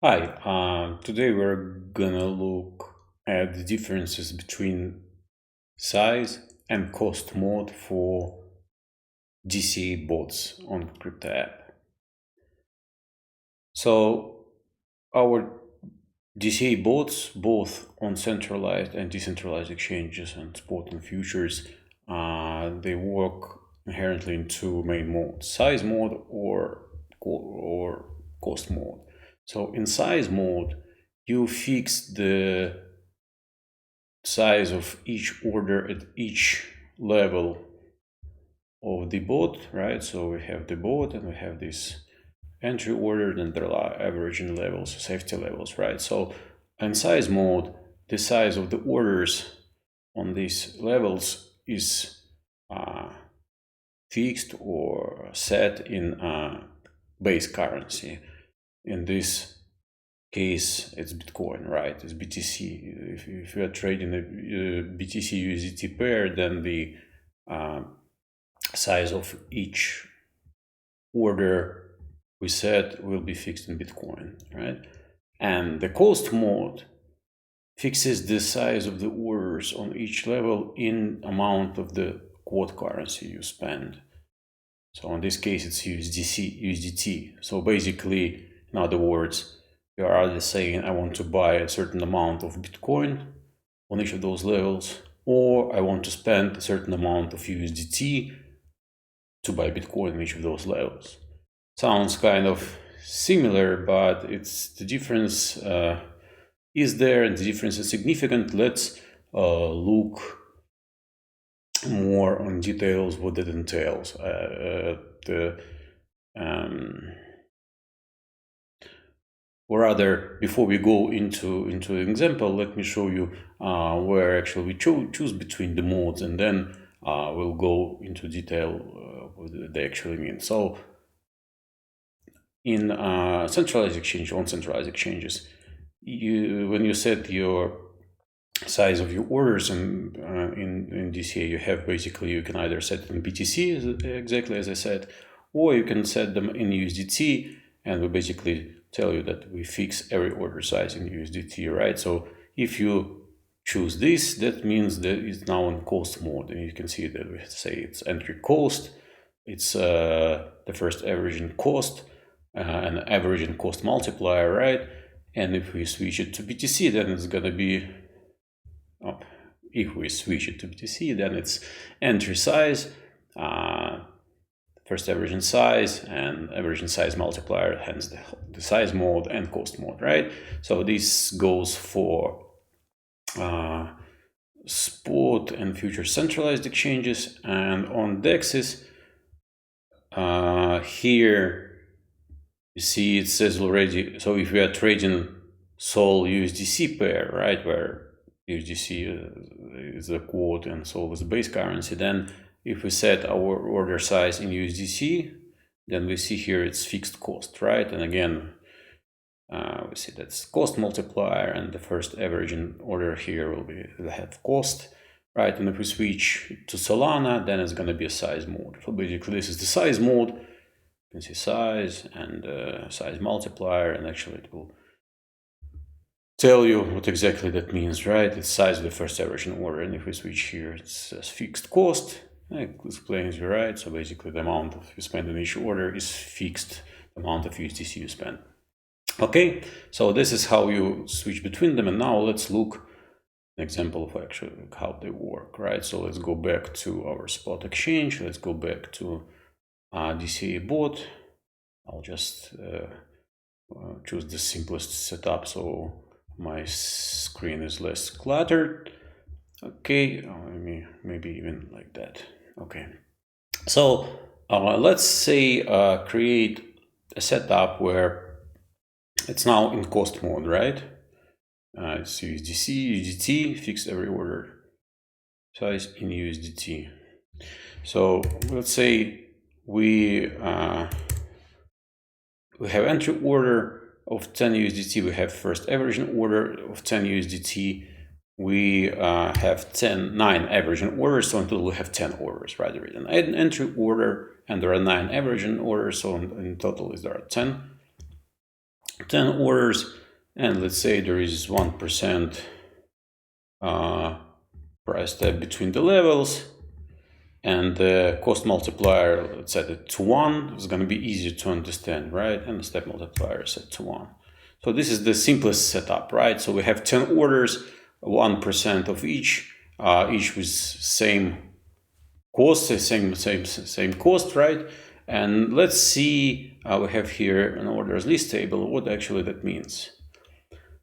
Hi, today we're gonna look at the differences between size and cost mode for DCA bots on crypto app. So our DCA bots, both on centralized and decentralized exchanges and spot and futures, they work inherently in two main modes: size mode or cost mode. So in size mode, you fix the size of each order at each level of the bot, right? So we have the bot and we have this entry order, and there are averaging levels, safety levels, right? So in size mode, the size of the orders on these levels is fixed or set in base currency. In this case, it's Bitcoin, right? It's BTC. If you are trading a BTC USDT pair, then the size of each order we set will be fixed in Bitcoin, right? And the cost mode fixes the size of the orders on each level in amount of the quote currency you spend. So in this case, it's USDT. So basically, in other words, you are either saying I want to buy a certain amount of Bitcoin on each of those levels, or I want to spend a certain amount of USDT to buy Bitcoin on each of those levels. Sounds kind of similar, but the difference is there, and the difference is significant. Let's look more on details what that entails. Or rather, before we go into an example, let me show you where actually we choose between the modes, and then we'll go into detail what they actually mean. So in centralized exchange, on centralized exchanges, when you set your size of your orders in DCA, you have basically, you can either set it in BTC, exactly as I said, or you can set them in USDT, and we basically tell you that we fix every order size in USDT, right? So if you choose this, that means that it's now in cost mode, and you can see that we say it's entry cost, it's the first averaging cost, an averaging cost multiplier, right? And if we switch it to BTC, then it's gonna be if we switch it to BTC, then it's entry size, first averaging size, and averaging size multiplier, hence the size mode and cost mode, right? So this goes for spot and future centralized exchanges, and on DEXs, here you see it says already. So if we are trading Sol USDC pair, right, where USDC is the quote and Sol is the base currency, then if we set our order size in USDC, then we see here it's fixed cost, right? And again, we see that's cost multiplier, and the first averaging order here will have cost, right? And if we switch to Solana, then it's going to be a size mode. So basically, this is the size mode. You can see size and size multiplier, and actually it will tell you what exactly that means, right? It's size of the first averaging order, and if we switch here, it says fixed cost. It explains you, right? So basically, the amount of you spend in each order is fixed, the amount of USDC you spend. Okay, so this is how you switch between them, and now let's look an example of actually how they work, right? So let's go back to our spot exchange. Let's go back to DCA bot. I'll just choose the simplest setup so my screen is less cluttered. Okay, maybe even like that. Okay, so let's say create a setup where it's now in cost mode, right? It's USDT, fix every order size in USDT. So let's say we have entry order of 10 USDT, we have first averaging order of 10 USDT, we have 9 averaging orders, so in total we have 10 orders, right? There is an entry order, and there are 9 averaging orders, so in total there are 10. 10 orders, and let's say there is 1% price tab between the levels, and the cost multiplier, let's set it to 1. It's going to be easier to understand, right? And the step multiplier set to 1. So this is the simplest setup, right? So we have 10 orders, 1% of each with same cost, same cost, right? And let's see, we have here an orders list table, what actually that means.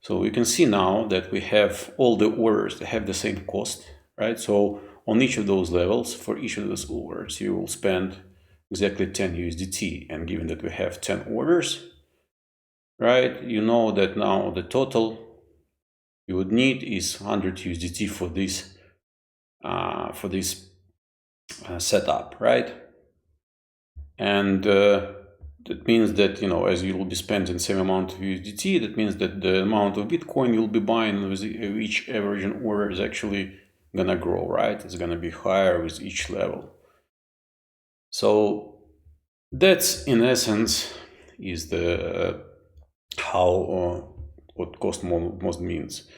So we can see now that we have all the orders that have the same cost, right? So on each of those levels, for each of those orders, you will spend exactly 10 USDT. And given that we have 10 orders, right, you know that now the total you would need is 100 USDT for this setup, right? And that means that, you know, as you will be spending the same amount of USDT, that means that the amount of Bitcoin you'll be buying with each averaging order is actually gonna grow, right? It's gonna be higher with each level. So that's in essence is the how what cost most means.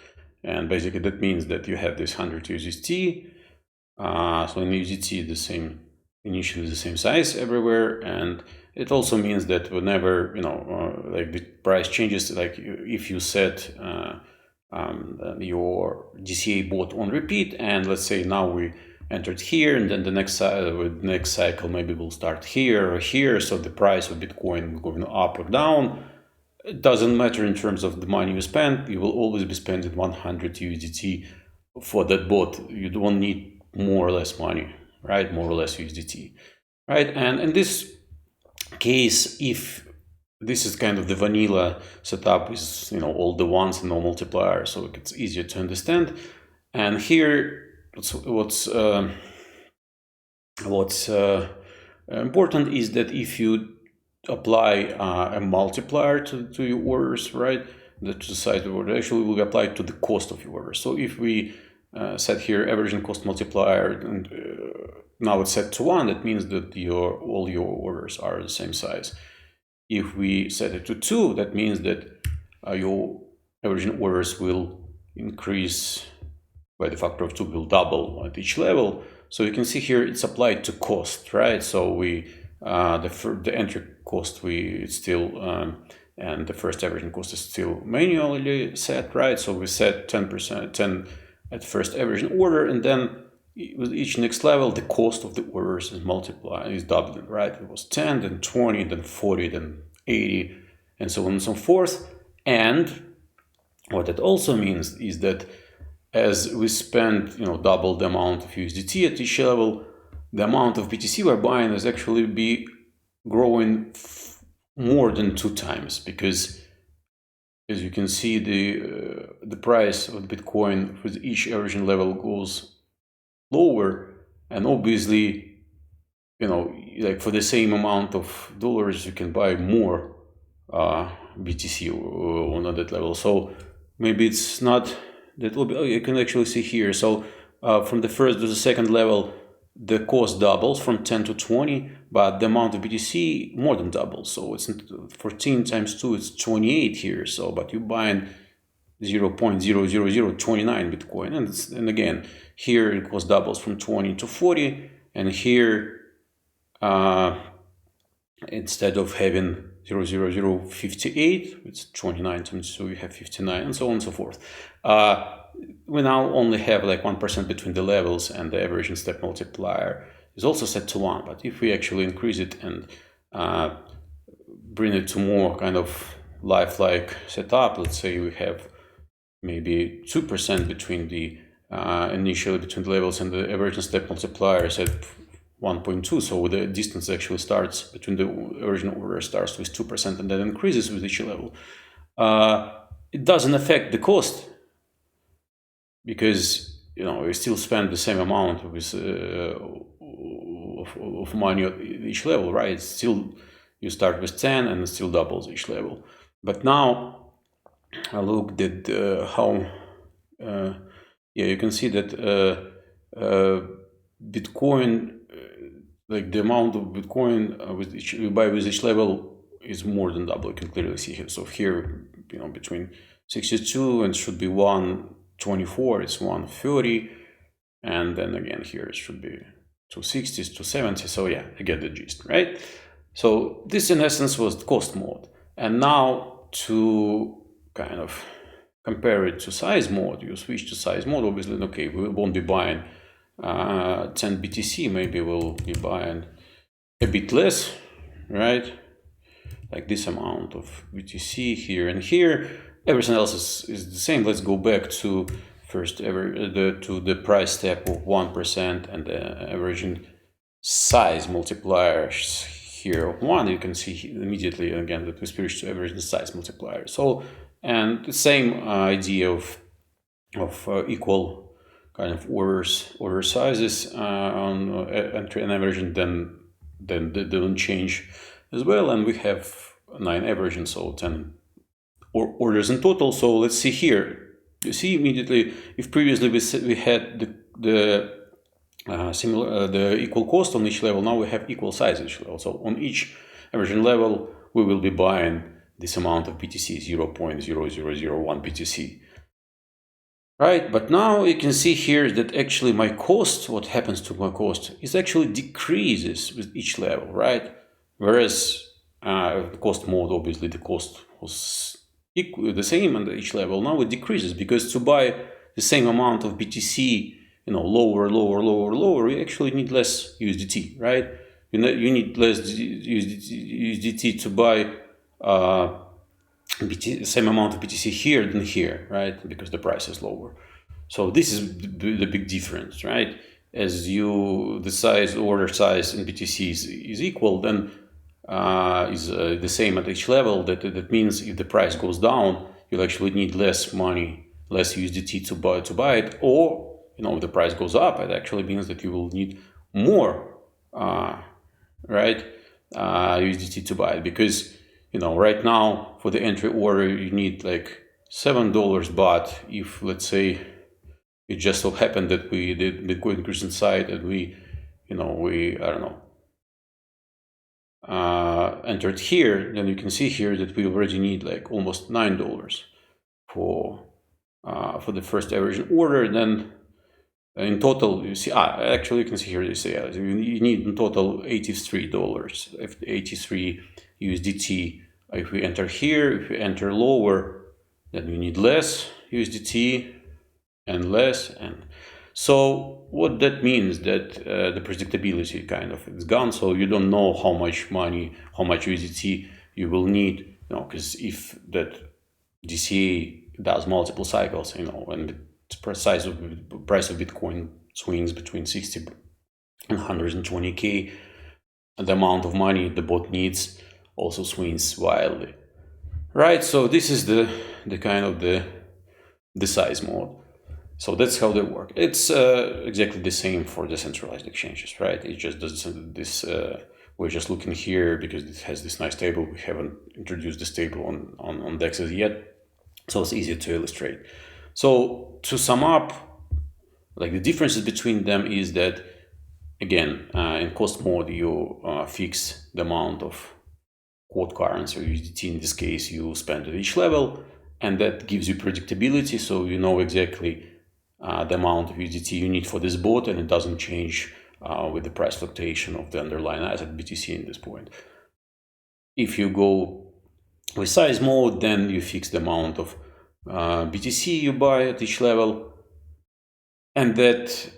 And basically that means that you have this 100 USDT. So in USDT the same, initially the same size everywhere, and it also means that whenever, you know, like the price changes, like if you set your DCA bot on repeat, and let's say now we entered here, and then the next cycle maybe will start here or here, so the price of Bitcoin going up or down, it doesn't matter in terms of the money you spend. You will always be spending 100 USDT for that bot. You don't need more or less money, right? More or less USDT, right? And in this case, if this is kind of the vanilla setup with, you know, all the ones and no multiplier, so it's easier to understand. And here, what's important is that if you apply a multiplier to your orders, right, the size of the order actually will apply to the cost of your order. So if we set here averaging cost multiplier, and now it's set to 1, that means that all your orders are the same size. If we set it to 2, that means that your averaging orders will increase by the factor of 2, will double at each level. So you can see here it's applied to cost, right? So we the entry cost it's still and the first averaging cost is still manually set, right? So we set 10% at first averaging order, and then with each next level the cost of the orders is doubling, right? It was 10, then 20, then 40, then 80, and so on and so forth. And what that also means is that as we spend, you know, double the amount of USDT at each level, the amount of BTC we're buying is actually be growing more than 2 times, because as you can see, the price of Bitcoin with each averaging level goes lower, and obviously, you know, like for the same amount of dollars you can buy more BTC on that level. So maybe it's not that will be, you can actually see here. So from the first to the second level, the cost doubles from 10 to 20, but the amount of BTC more than doubles. So it's 14 times 2, it's 28 here. So, but you're buying 0.00029 Bitcoin. And again, here it cost doubles from 20 to 40. And here, instead of having 0.00058, it's 29 times, so you have 59, and so on and so forth. We now only have like 1% between the levels, and the averaging step multiplier is also set to 1. But if we actually increase it and bring it to more kind of lifelike setup, let's say we have maybe 2% between the initially between the levels, and the averaging step multiplier is at 1.2, so the distance actually starts between the original order starts with 2% and then increases with each level. It doesn't affect the cost, because, you know, we still spend the same amount of money at each level, right? It's still, you start with 10 and it still doubles each level. But now I looked at how you can see that Bitcoin, like the amount of Bitcoin we buy with each level is more than double. You can clearly see here. So here, between 62 and should be 124, it's 130, and then again here it should be 260, 270. So yeah, you get the gist, right? So this in essence was the cost mode. And now to kind of compare it to size mode, you switch to size mode. Obviously, okay, we won't be buying 10 BTC, maybe we'll be buying a bit less, right? Like this amount of BTC here and here. Everything else is the same. Let's go back to to the price step of 1% and the averaging size multipliers here of 1. You can see immediately again that we switch to averaging size multiplier. So, and the same idea of equal kind of order sizes on entry and averaging, then they don't change as well. And we have 9 averaging, so 10 orders in total. So let's see here. You see immediately, if previously we had the equal cost on each level, now we have equal size each level. So on each averaging level, we will be buying this amount of BTC, 0.0001 BTC. Right, but now you can see here that actually my cost, what happens to my cost, is actually decreases with each level, right? Whereas the cost mode, obviously the cost was the same on each level. Now it decreases because to buy the same amount of BTC, lower, you actually need less USDT, right? You need less USDT to buy same amount of BTC here than here, right? Because the price is lower. So this is the big difference, right? As the order size in BTC is equal, then is the same at each level. That means if the price goes down, you'll actually need less money, less USDT to buy it. Or if the price goes up, it actually means that you will need more, right? USDT to buy it, because right now for the entry order you need like $7, but if let's say it just so happened that we did Bitcoin increase inside and we I don't know, entered here, then you can see here that we already need like almost $9 for the first averaging order. Then in total, you see, actually you can see here, you need in total $83, 83 USDT. If we enter here, if we enter lower, then we need less USDT and less. And so what that means, that the predictability kind of is gone. So you don't know how much money, how much USDT you will need, because if that DCA does multiple cycles, and the price of Bitcoin swings between 60 and 120K, the amount of money the bot needs also swings wildly, right? So this is the kind of the size mode. So that's how they work. It's exactly the same for decentralized exchanges, right? It just does this. We're just looking here because it has this nice table. We haven't introduced this table on DEXs yet, so it's easier to illustrate. So to sum up, like the differences between them is that, again, in cost mode you fix the amount of quote currency or USDT, in this case, you spend at each level, and that gives you predictability, so you know exactly the amount of USDT you need for this bot, and it doesn't change with the price fluctuation of the underlying asset BTC in this point. If you go with size mode, then you fix the amount of BTC you buy at each level, and that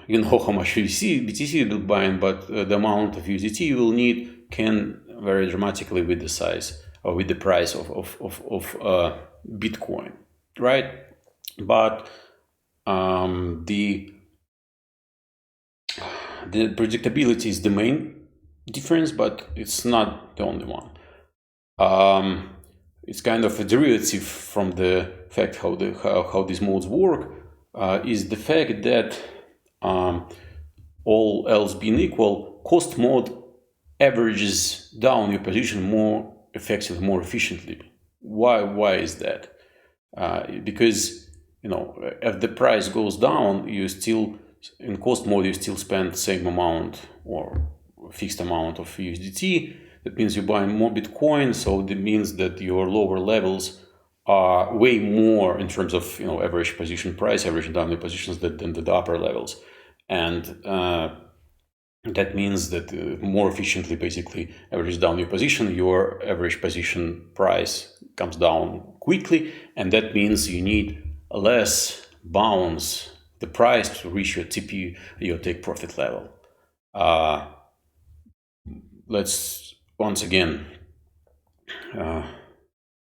you know how much BTC you will buy, but the amount of USDT you will need can vary dramatically with the size or with the price of Bitcoin, right? But the predictability is the main difference, but it's not the only one. It's kind of a derivative from the fact how these modes work, is the fact that all else being equal, cost mode averages down your position more effectively, more efficiently. Why is that? Because if the price goes down, you still, in cost mode, you still spend the same amount or fixed amount of USDT. That means you're buying more Bitcoin, so that means that your lower levels are way more in terms of average position price, average down the positions than the upper levels, and that means that more efficiently, basically, average down your position, your average position price comes down quickly, and that means you need less bounce the price to reach your TP, your take profit level. Let's once again,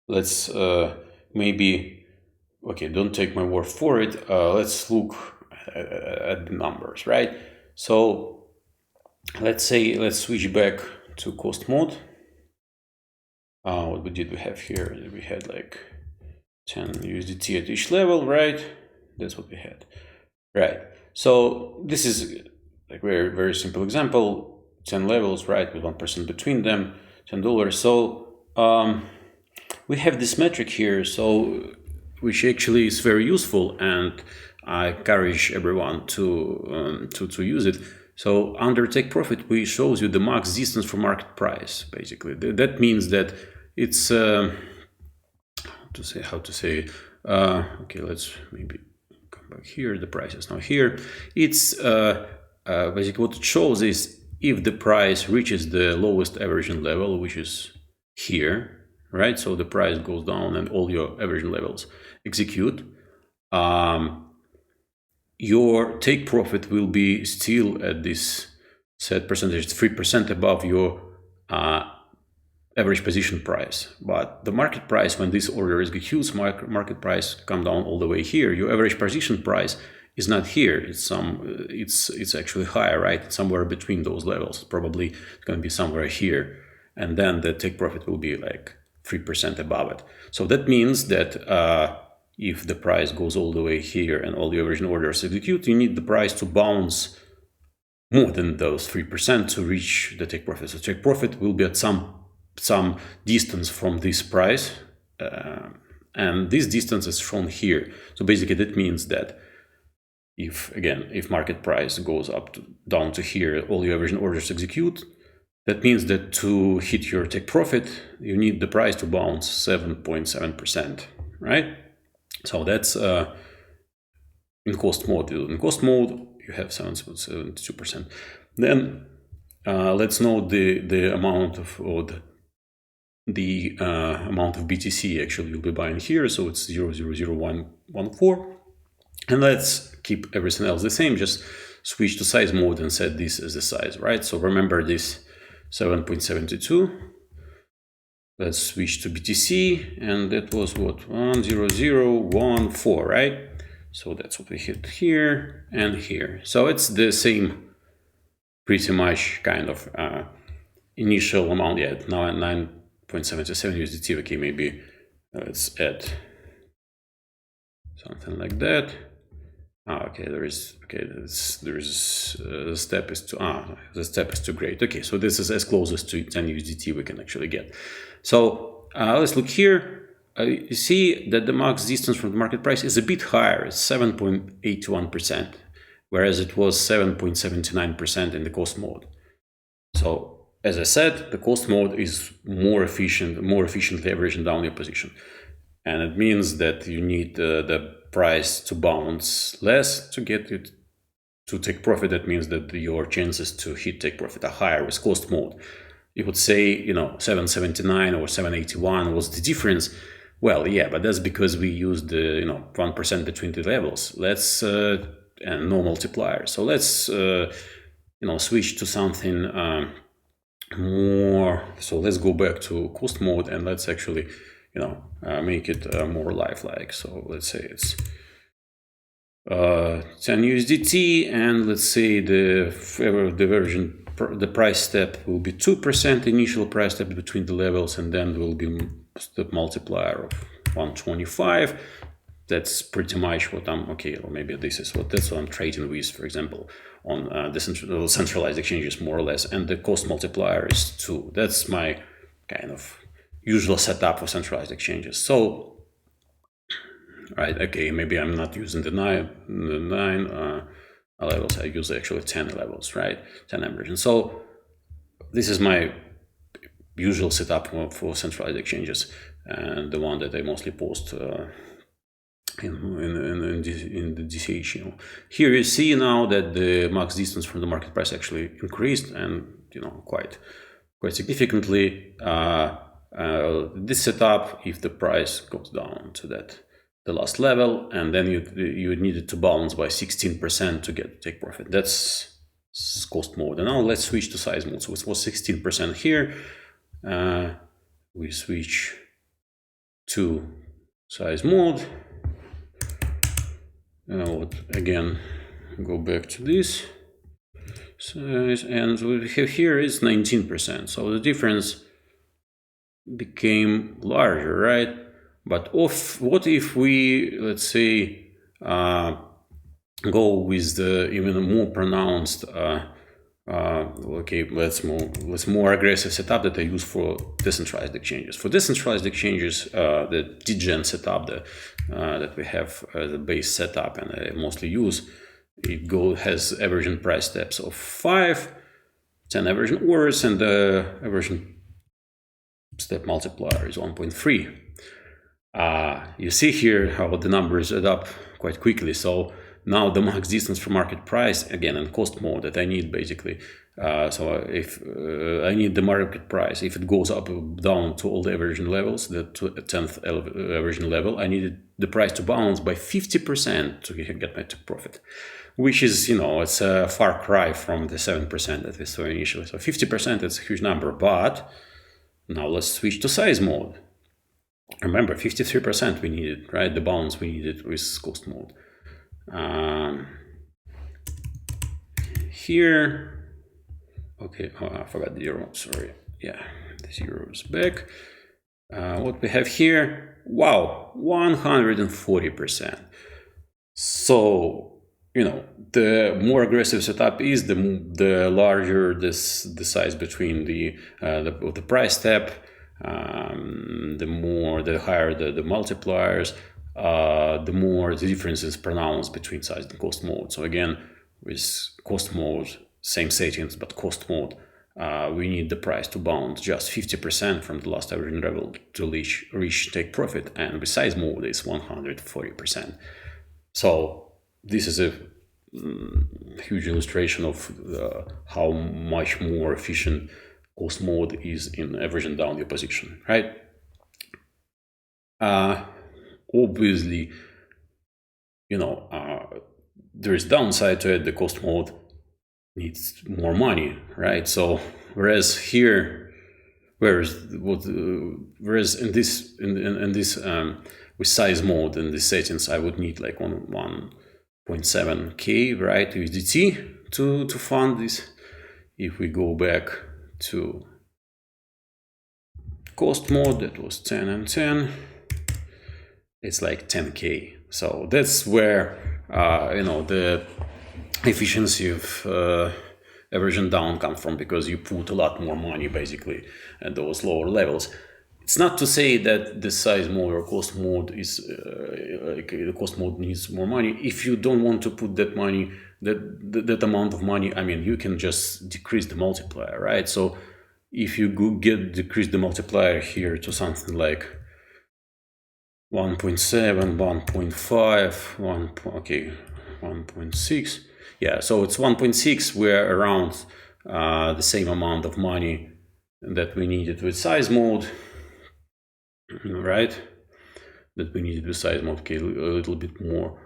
let's maybe, okay, don't take my word for it. Let's look at the numbers, right? So let's switch back to cost mode. What did we have here? We had like 10 USDT at each level, right? That's what we had, right? So this is like very, very simple example. 10 levels, right, with 1% between them, $10. So we have this metric here, so which actually is very useful, and I encourage everyone to use it. So under take profit, we shows you the max distance from market price. Basically, that means that it's how to say. Okay, let's maybe come back here. The price is now here. It's basically what it shows is if the price reaches the lowest averaging level, which is here, right? So the price goes down and all your averaging levels execute. Your take profit will be still at this set percentage, 3% above your average position price. But the market price, when this order executes, market price come down all the way here. Your average position price is not here. It's actually higher, right? It's somewhere between those levels. Probably it's going to be somewhere here, and then the take profit will be like 3% above it. So that means that if the price goes all the way here and all the average orders execute, you need the price to bounce more than those 3% to reach the take profit. So take profit will be at some distance from this price, and this distance is shown here. So basically that means that if market price goes down to here, all your average orders execute. That means that to hit your take profit, you need the price to bounce 7.7%, right? So that's in cost mode. In cost mode, you have 7.72%. Then let's note the amount of the amount of BTC actually you'll be buying here. So it's 0.00114. And let's keep everything else the same, just switch to size mode and set this as the size, right? So remember this 7.72. Let's switch to BTC, and that was what, 10014, right? So that's what we hit here and here. So it's the same, pretty much kind of initial amount. Yeah, now at 9.77 USDT. Okay, maybe let's add something like that. Okay, the step is too great. Okay, so this is as close as to 10 USDT we can actually get. So let's look here. You see that the max distance from the market price is a bit higher. It's 7.81%, whereas it was 7.79% in the cost mode. So as I said, the cost mode is more efficiently averaging down your position, and it means that you need the price to bounce less to get it to take profit. That means that your chances to hit take profit are higher with cost mode. You would say, 779 or 781 was the difference. Well, yeah, but that's because we used the 1% between the levels. Let's and no multiplier. So let's switch to something more. So let's go back to cost mode and let's actually make it more lifelike. So let's say it's 10 USDT, and let's say the price step will be 2%, initial price step between the levels, and then will be step multiplier of 125. That's pretty much what or maybe that's what I'm trading with, for example, on the centralized exchanges, more or less, and the cost multiplier is 2. That's my kind of usual setup for centralized exchanges. So, right, okay, maybe I'm not using the 9 levels, I use actually 10 levels, right, 10 average. And so this is my usual setup for centralized exchanges, and the one that I mostly post in the DCA channel. Here you see now that the max distance from the market price actually increased, and quite significantly. This setup, if the price goes down to the last level, and then you needed to bounce by 16% to take profit. That's cost mode. And now let's switch to size mode. So it was 16% here. We switch to size mode. Again, go back to this size, and what we have here is 19%. So the difference became larger, right? But what if we, let's say, go with the even more pronounced, let's more aggressive setup that I use for decentralized exchanges. For decentralized exchanges, the degen setup that we have the base setup, and I mostly use, it has averaging price steps of 5, 10 averaging orders, and the averaging step multiplier is 1.3. You see here how the numbers add up quite quickly. So now the max distance from market price, again in cost mode, that I need basically. So if I need the market price, if it goes up or down to all the averaging levels, the 10th averaging level, I needed the price to bounce by 50% to get my profit, which is, it's a far cry from the 7% that we saw initially. So 50% is a huge number, but now let's switch to size mode. Remember, 53% we needed, right? The bounce we needed with cost mode. Here, okay, I forgot the euro, sorry. Yeah, the zero is back. What we have here, wow, 140%. So, the more aggressive setup is, the larger the size between the price step, the higher the multipliers, the more the difference is pronounced between size and cost mode. So again, with cost mode, same settings, but cost mode, we need the price to bounce just 50% from the last averaging level to reach take profit, and with size mode is 140%. So this is a huge illustration of how much more efficient cost mode is in averaging down your position, right? Obviously, there is downside to it. The cost mode needs more money, right? So whereas in this with size mode in the settings, I would need like 1.7k, right, USDT to fund this. If we go back to cost mode, that was 10 and 10, it's like 10k. So that's where the efficiency of averaging down comes from, because you put a lot more money basically at those lower levels. It's not to say that the size mode or cost mode is the cost mode needs more money. If you don't want to put that money, that amount of money, I mean, you can just decrease the multiplier, right? So if you decrease the multiplier here to something like 1.7, 1.5, 1.6. Yeah, so it's 1.6. We're around the same amount of money that we needed with size mode, right? That we needed with size mode, okay, a little bit more.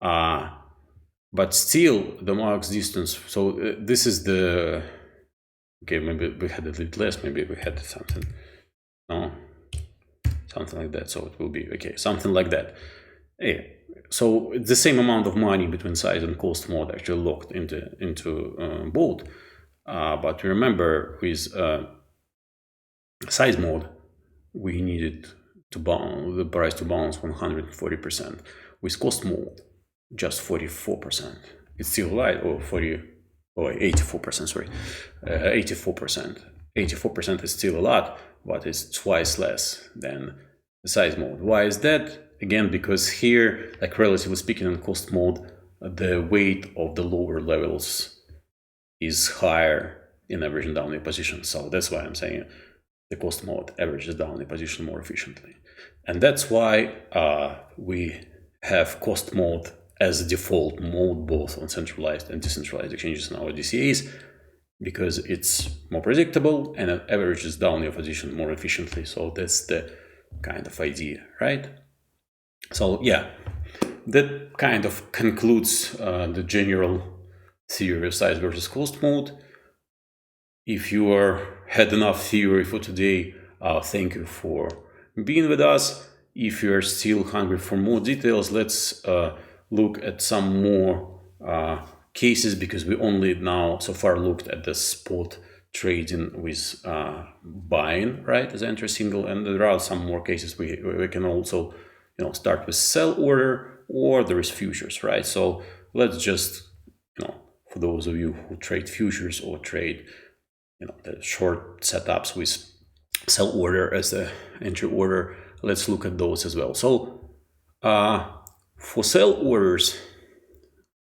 But still, the max distance. So this is the. Okay, maybe we had a little less. Maybe we had something. No. Something like that, so it will be okay, something like that. Yeah. So it's the same amount of money between size and cost mode actually locked into both. But remember, with size mode, we needed the price to bounce 140%. With cost mode, just 44%. It's still light, or 84%. Sorry, 84%. 84% is still a lot, but it's twice less than the size mode. Why is that? Again, because here, like relatively speaking, in cost mode, the weight of the lower levels is higher in averaging down your position. So that's why I'm saying the cost mode averages down the position more efficiently. And that's why we have cost mode as a default mode both on centralized and decentralized exchanges in our DCAs, because it's more predictable and it averages down your position more efficiently. So that's the kind of idea, right? So yeah, that kind of concludes the general theory of size versus cost mode. If you had enough theory for today, thank you for being with us. If you're still hungry for more details, let's look at some more cases, because we only now so far looked at the spot trading with buying, right, as entry signal, and there are some more cases we can also start with sell order, or there is futures, right? So let's just for those of you who trade futures or trade the short setups with sell order as the entry order, let's look at those as well. So for sell orders,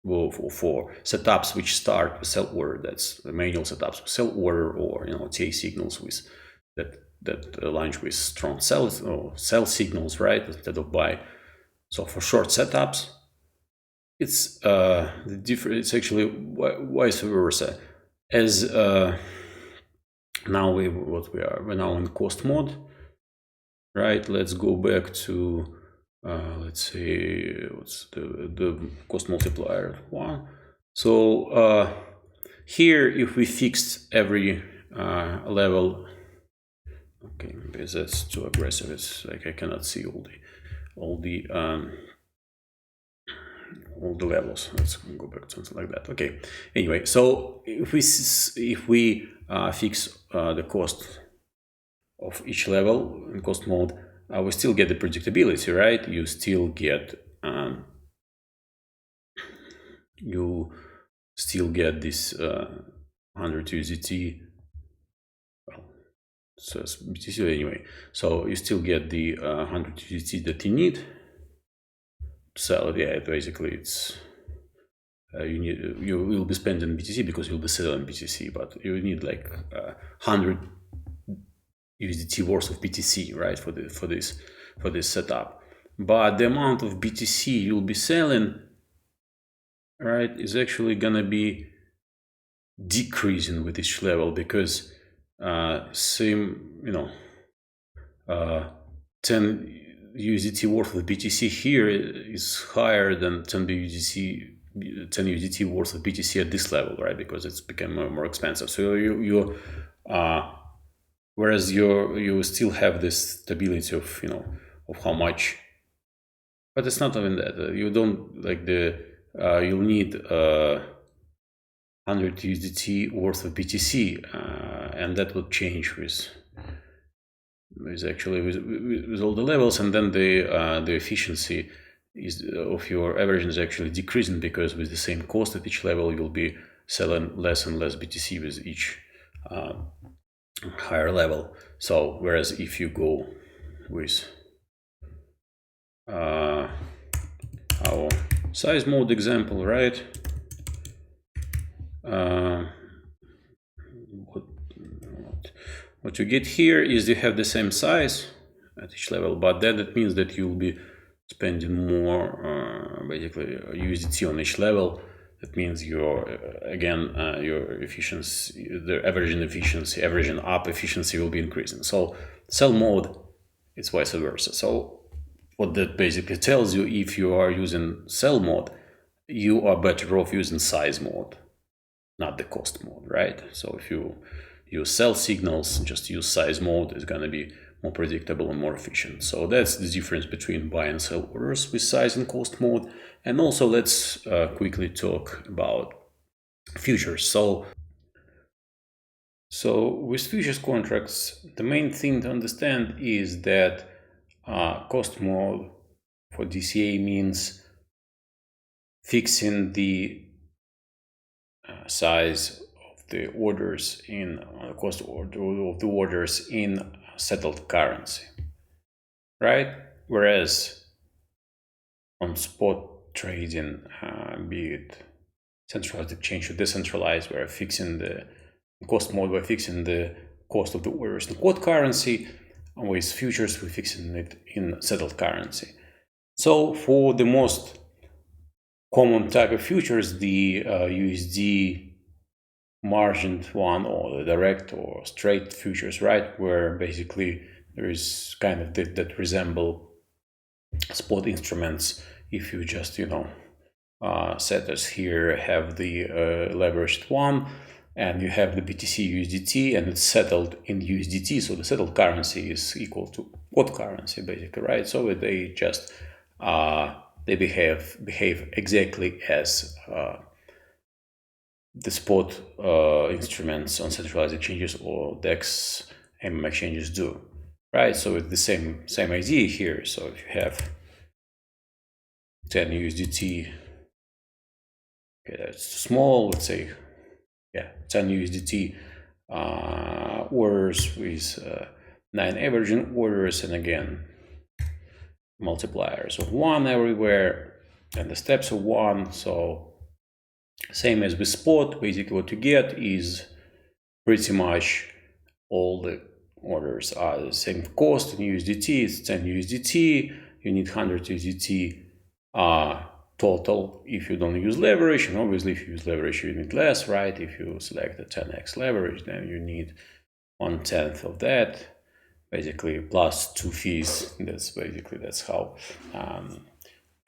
well, for setups which start with sell order, that's the manual setups with sell order, or TA signals with that launch with strong sell signals, right, instead of buy. So for short setups, it's it's actually vice versa. As now we're now in cost mode, right? Let's go back to let's say what's the cost multiplier 1. So here, if we fixed every level, okay, maybe that's too aggressive. It's like I cannot see all the levels. Let's go back to something like that. Okay. Anyway, so if we fix the cost of each level in cost mode, we still get the predictability, right? You still get this 100 USDT. Well, it says BTC anyway. So you still get the 100 USDT that you need. So yeah, basically it's you will be spending BTC because you'll be selling BTC, but you need like 100 USDT worth of BTC, right, for this setup. But the amount of BTC you'll be selling, right, is actually gonna be decreasing with each level, because same 10 USDT worth of BTC here is higher than 10 USDT worth of BTC at this level, right? Because it's become more expensive. So you whereas you still have this stability of of how much, but it's not even that. You don't like you'll need 100 USDT worth of BTC, and that will change with all the levels, and then the efficiency of your averaging is actually decreasing, because with the same cost at each level you'll be selling less and less BTC with each higher level. So whereas if you go with our size mode example, right, what you get here is you have the same size at each level, but then it means that you'll be spending more basically USDT on each level. That means your efficiency, the averaging up efficiency will be increasing. So sell mode, it's vice versa. So what that basically tells you, if you are using sell mode, you are better off using size mode, not the cost mode, right? So if you use sell signals, just use size mode, is going to be more predictable and more efficient. So that's the difference between buy and sell orders with size and cost mode. And also let's quickly talk about futures. So with futures contracts, the main thing to understand is that cost mode for DCA means fixing the size of the orders in cost of the orders in settled currency, right? Whereas on spot trading, be it centralized exchange or decentralized, we're fixing the cost mode, we're fixing the cost of the orders in quote currency, and with futures we're fixing it in settled currency. So for the most common type of futures, the USD margined one, or the direct or straight futures, right, where basically there is kind of that resemble spot instruments. If you just setters here have the leveraged one, and you have the BTC USDT, and it's settled in USDT, so the settled currency is equal to quote currency basically, right? So they just they behave exactly as the spot instruments on centralized exchanges or DEX exchanges do, right? So it's the same idea here. So if you have 10 USDT, okay, that's too small, let's say, yeah, 10 USDT orders with 9 averaging orders, and again multipliers of 1 everywhere, and the steps of 1. So same as with spot, basically what you get is pretty much all the orders are the same cost in USDT. It's 10 USDT. You need 100 USDT total if you don't use leverage, and obviously if you use leverage you need less, right? If you select the 10x leverage, then you need 1/10 of that, basically, plus 2 fees. That's how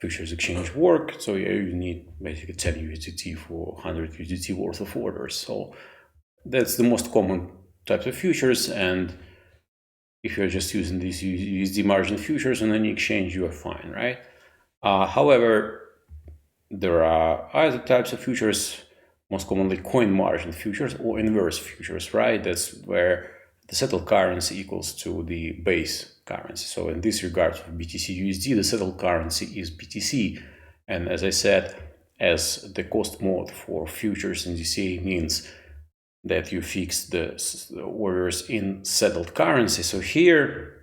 futures exchange work. So yeah, you need basically 10 USDT for 100 USDT worth of orders. So that's the most common types of futures, and if you're just using these USD margin futures on any exchange, you are fine, right? However, there are other types of futures, most commonly coin-margined futures or inverse futures, right? That's where the settled currency equals to the base currency. So in this regard, for BTC USD, the settled currency is BTC. And as I said, as the cost mode for futures in DCA means that you fix the orders in settled currency. So here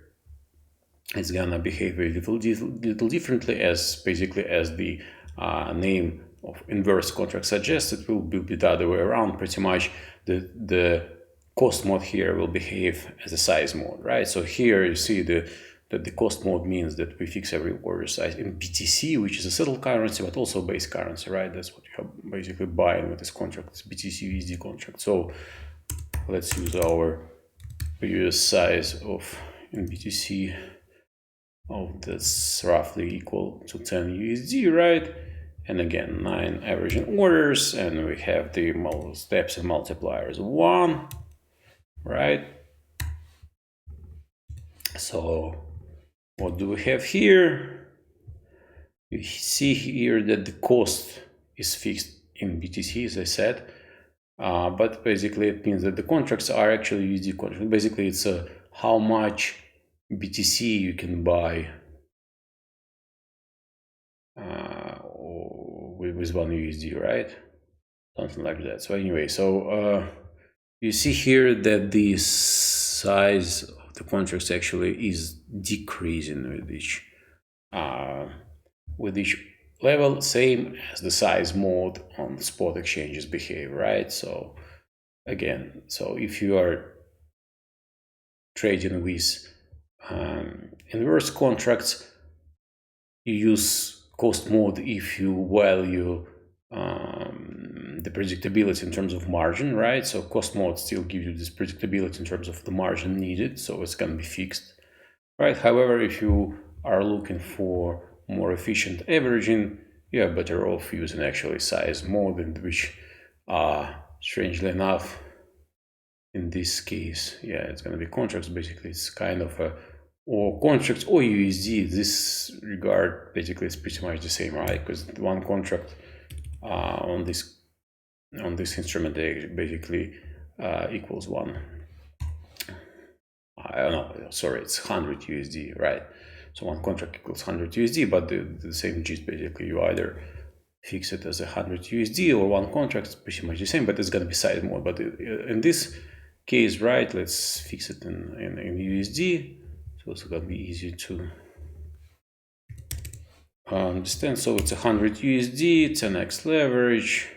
it's gonna behave a little differently, as basically as the name of inverse contract suggests. It will be the other way around. Pretty much the cost mode here will behave as a size mode, right? So here you see that the cost mode means that we fix every order size in BTC, which is a settled currency, but also base currency, right? That's what you have basically buying with this contract, this BTC USD contract. So let's use our previous size of in BTC of that's roughly equal to 10 USD, right? And again, 9 averaging orders, and we have the steps and multipliers of 1, right? So what do we have here? You see here that the cost is fixed in BTC, as I said, but basically it means that the contracts are actually USD contracts. Basically, it's how much BTC you can buy with 1 USD, right? Something like that. So anyway, so you see here that the size of the contracts actually is decreasing with each level, same as the size mode on spot exchanges behave, right? So again, so if you are trading with inverse contracts, you use cost mode if you value the predictability in terms of margin, right? So cost mode still gives you this predictability in terms of the margin needed, so it's going to be fixed, right? However, if you are looking for more efficient averaging, you are better off using actually size mode, in which strangely enough in this case, yeah, it's going to be contracts. Basically, it's kind of a or contracts or USD. This regard basically is pretty much the same, right? Because one contract on this instrument basically equals 1. I don't know. Sorry, it's 100 USD, right? So one contract equals 100 USD, but the same gist basically. You either fix it as 100 USD or one contract. It's pretty much the same, but it's going to be size mode. But in this case, right, let's fix it in USD. So it's going to be easier to understand. So it's 100 USD, 10x leverage.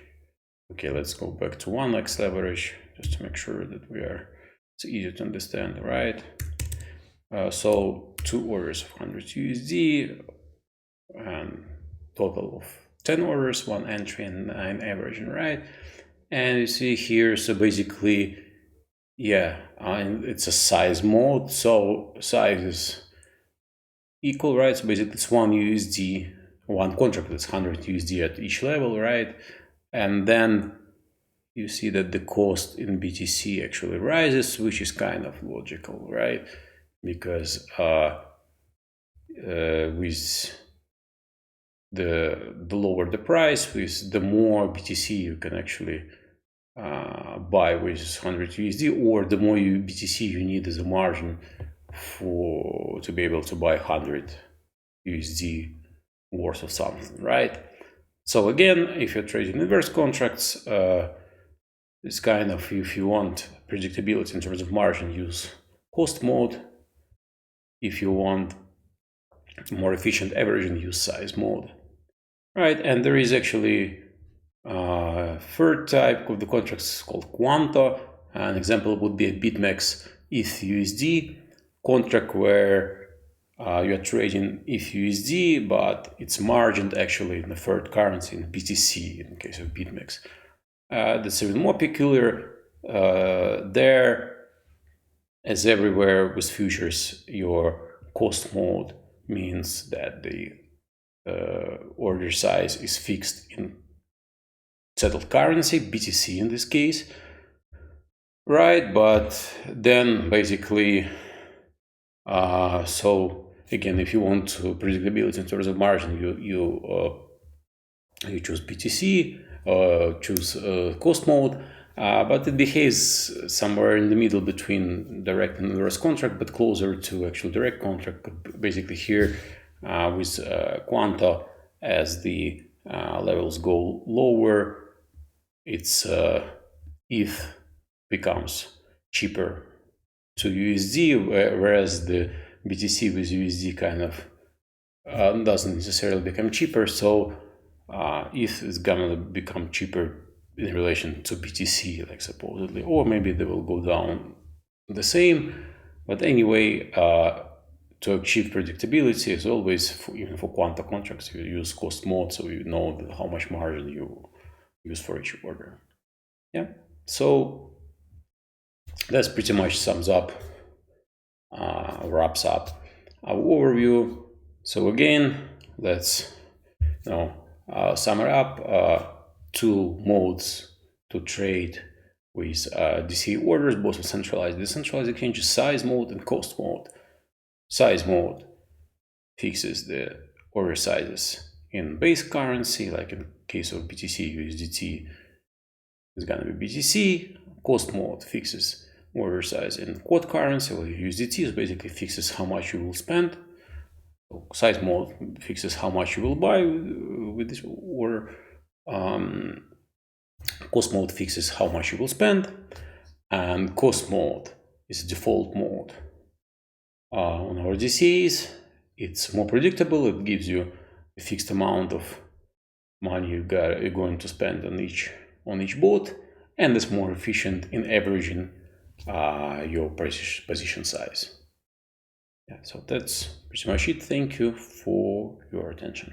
Okay, let's go back to 1x leverage just to make sure that we are It's easy to understand, right? So 2 orders of 100 USD and total of 10 orders, 1 entry and 9 averaging, right? And you see here, so basically, yeah, it's a size mode, so size is equal, right? So basically it's 1 USD, one contract that's 100 USD at each level, right? And then you see that the cost in BTC actually rises, which is kind of logical, right? Because with the lower the price, with the more BTC you can actually buy with 100 USD, or the more BTC you need as a margin to be able to buy 100 USD worth of something, right? So again, if you're trading inverse contracts, it's kind of, if you want predictability in terms of margin, use cost mode. If you want more efficient averaging, use size mode, right? And there is actually third type of the contracts called Quanta. An example would be a BitMEX ETH USD contract where you are trading ETH USD, but it's margined actually in the third currency, in BTC in the case of BitMEX. That's even more peculiar. There, as everywhere with futures, your cost mode means that the order size is fixed in settled currency, BTC in this case, right? But then basically, so again, if you want predictability in terms of margin, you choose BTC, choose cost mode, but it behaves somewhere in the middle between direct and inverse contract, but closer to actual direct contract. Basically here with Quanta, as the levels go lower, its ETH becomes cheaper to USD, whereas the BTC with USD kind of doesn't necessarily become cheaper. So ETH is gonna become cheaper in relation to BTC, like supposedly, or maybe they will go down the same. But anyway, to achieve predictability, as always, even for Quanta contracts, you use cost mode, so you know how much margin you use for each order. Yeah, so that's pretty much sums up, wraps up our overview. So again, let's sum it up. 2 modes to trade with DCA orders, both with centralized and decentralized exchanges: size mode and cost mode. Size mode fixes the order sizes in base currency, like in case of BTC, USDT is gonna be BTC. Cost mode fixes order size in quote currency, or USDT, so basically fixes how much you will spend. So size mode fixes how much you will buy with this order. Cost mode fixes how much you will spend, and cost mode is default mode. On our DCAs, it's more predictable. It gives you a fixed amount of money you're going to spend on each bot, and it's more efficient in averaging your position size. Yeah, so that's pretty much it. Thank you for your attention.